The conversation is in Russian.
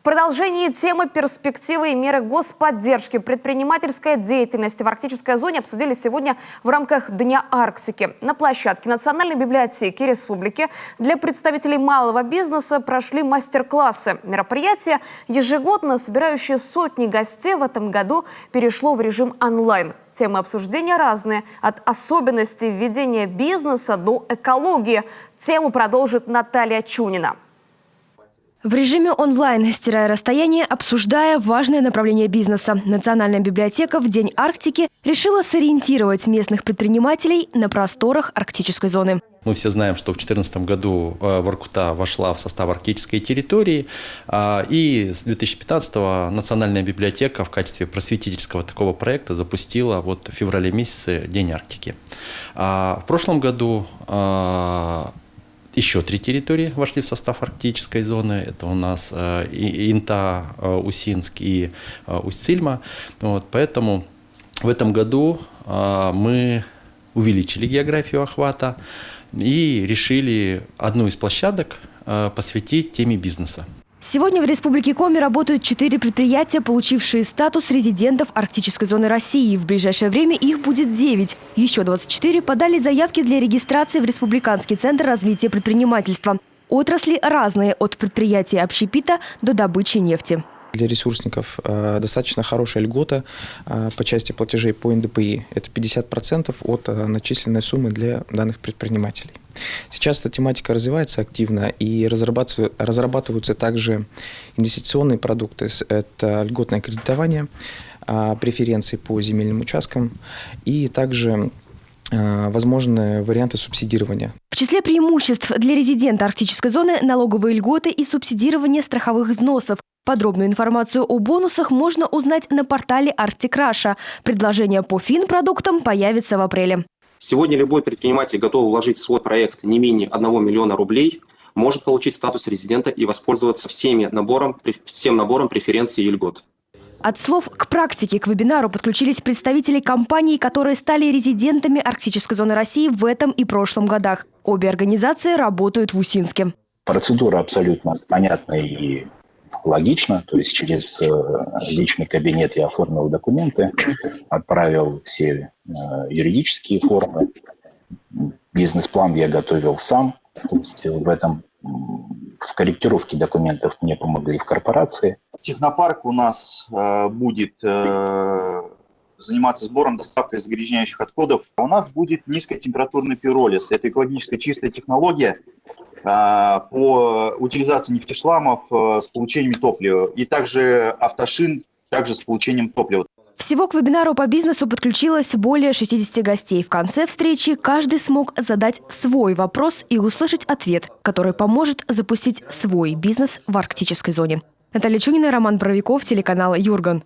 В продолжении темы перспективы и меры господдержки предпринимательской деятельности в арктической зоне обсудили сегодня в рамках Дня Арктики. На площадке Национальной библиотеки Республики для представителей малого бизнеса прошли мастер-классы. Мероприятие, ежегодно собирающее сотни гостей, в этом году перешло в режим онлайн. Темы обсуждения разные, от особенностей ведения бизнеса до экологии. Тему продолжит Наталья Чунина. В режиме онлайн, стирая расстояние, обсуждая важное направление бизнеса, Национальная библиотека в День Арктики решила сориентировать местных предпринимателей на просторах арктической зоны. Мы все знаем, что в 2014 году Воркута вошла в состав арктической территории, и с 2015-го Национальная библиотека в качестве просветительского такого проекта запустила в феврале месяце День Арктики. В прошлом году еще 3 территории вошли в состав арктической зоны. Это у нас Инта, Усинск и Усть-Цильма. Поэтому в этом году мы увеличили географию охвата и решили одну из площадок посвятить теме бизнеса. Сегодня в Республике Коми работают 4 предприятия, получившие статус резидентов арктической зоны России. В ближайшее время их будет 9. Еще 24 подали заявки для регистрации в Республиканский центр развития предпринимательства. Отрасли разные, от предприятий общепита до добычи нефти. Для ресурсников достаточно хорошая льгота по части платежей по НДПИ. Это 50% от начисленной суммы для данных предпринимателей. Сейчас эта тематика развивается активно и разрабатываются также инвестиционные продукты. Это льготное кредитование, преференции по земельным участкам и также возможные варианты субсидирования. В числе преимуществ для резидента арктической зоны – налоговые льготы и субсидирование страховых взносов. Подробную информацию о бонусах можно узнать на портале Arctic Russia. Предложение по финпродуктам появится в апреле. Сегодня любой предприниматель, готовый вложить в свой проект не менее 1 миллиона рублей, может получить статус резидента и воспользоваться всем набором преференций и льгот. От слов к практике к вебинару подключились представители компаний, которые стали резидентами арктической зоны России в этом и прошлом годах. Обе организации работают в Усинске. Процедура абсолютно понятна и логично, то есть через личный кабинет я оформил документы, отправил все юридические формы, бизнес-план я готовил сам, то есть в корректировке документов мне помогли в корпорации. Технопарк у нас будет заниматься сбором, доставкой загрязняющих отходов. У нас будет низкотемпературный пиролиз. Это экологически чистая технология по утилизации нефтешламов с получением топлива. И также автошин, также с получением топлива. Всего к вебинару по бизнесу подключилось более 60 гостей. В конце встречи каждый смог задать свой вопрос и услышать ответ, который поможет запустить свой бизнес в арктической зоне. Наталья Чунина, Роман Боровиков, телеканал Юрган.